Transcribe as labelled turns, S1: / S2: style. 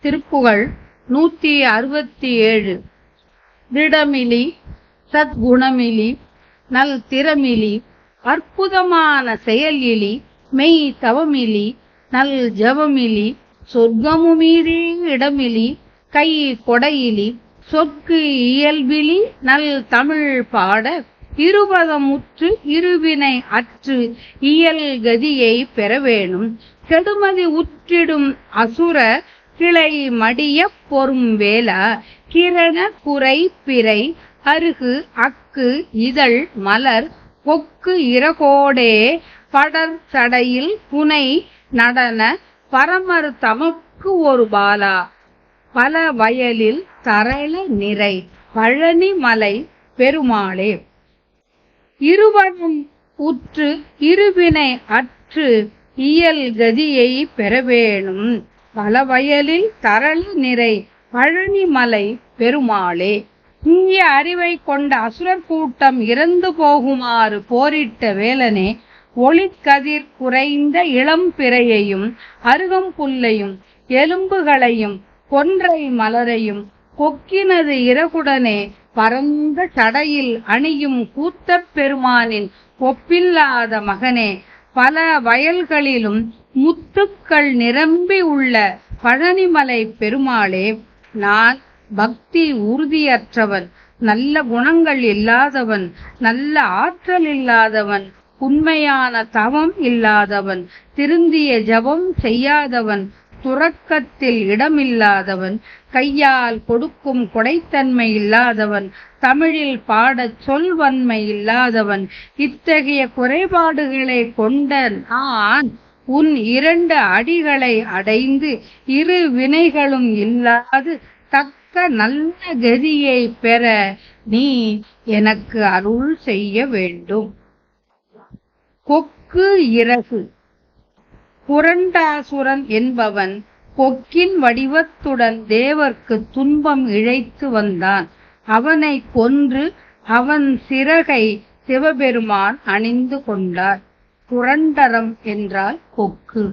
S1: திருப்புகழ் 167. திடமிலி சத்குணமிலி நல் திறமிலி அற்புதமான செயலிலி மெய் தவமிலி நல் ஜபமிலி சொர்க்கமுமீறி இடமிலி கை கொடையிலி சொற்கு இயல்பிலி நல் தமிழ் பாட இருபதமுற்று இருவினை அற்று இயல் கதியை பெறவேணும் கெடுமதி உற்றிடும் அசுர கிளை மடிய பொறும் வேலா கிரண குறை பிறை அருகு அக்கு இதழ் மலர் கொக்கு இறகோடே படர் சடையில் புனை நடன பரமர் தமக்கு ஒரு பாலா பல வயலில் தரள நிறை பழனி மலை பெருமாளே. இருவரும் உற்று இருவினை அற்று இயல் கதியை பெறவேணும் பல வயலில் தரள நிறை பழனி மலை பெருமாளே. இந்திய அறிவை கொண்ட அசுரர் கூட்டம் இறந்து போகுமாறு போரிட்ட வேலனே, ஒளிக்கதிர் குறைந்த இளம் பிறையையும் அருகம்புல்லையும் எலும்புகளையும் கொன்றை மலரையும் கொக்கினது இறகுடனே பரந்த சடையில் அணியும் கூத்தப் பெருமானின் ஒப்பில்லாத மகனே, பல வயல்களிலும் முத்துக்கள் நிரம்பி உள்ள பழனிமலை பெருமாளே. நான் பக்தி உறுதியற்றவன், நல்ல குணங்கள் இல்லாதவன், நல்ல ஆற்றல் இல்லாதவன், உண்மையான தவம் இல்லாதவன், திருந்திய ஜபம் செய்யாதவன், துறக்கத்தில் இடமில்லாதவன், கையால் கொடுக்கும் கொடைத்தன்மை இல்லாதவன், தமிழில் பாடச் சொல்வன்மை இல்லாதவன், இத்தகைய குறைபாடுகளை கொண்ட நான் உன் 2 அடிகளை அடைந்து இரு வினைகளும் இல்லாது தக்க நல்ல கதியை பெற நீ எனக்கு அருள் செய்ய வேண்டும். கொக்கு இறகு. புரண்டாசுரன் என்பவன் கொக்கின் வடிவத்துடன் தேவர்க்கு துன்பம் இழைத்து வந்தான். அவனை கொன்று அவன் சிறகை சிவபெருமான் அணிந்து கொண்டார். புரண்டரம் என்றால் கொக்கு.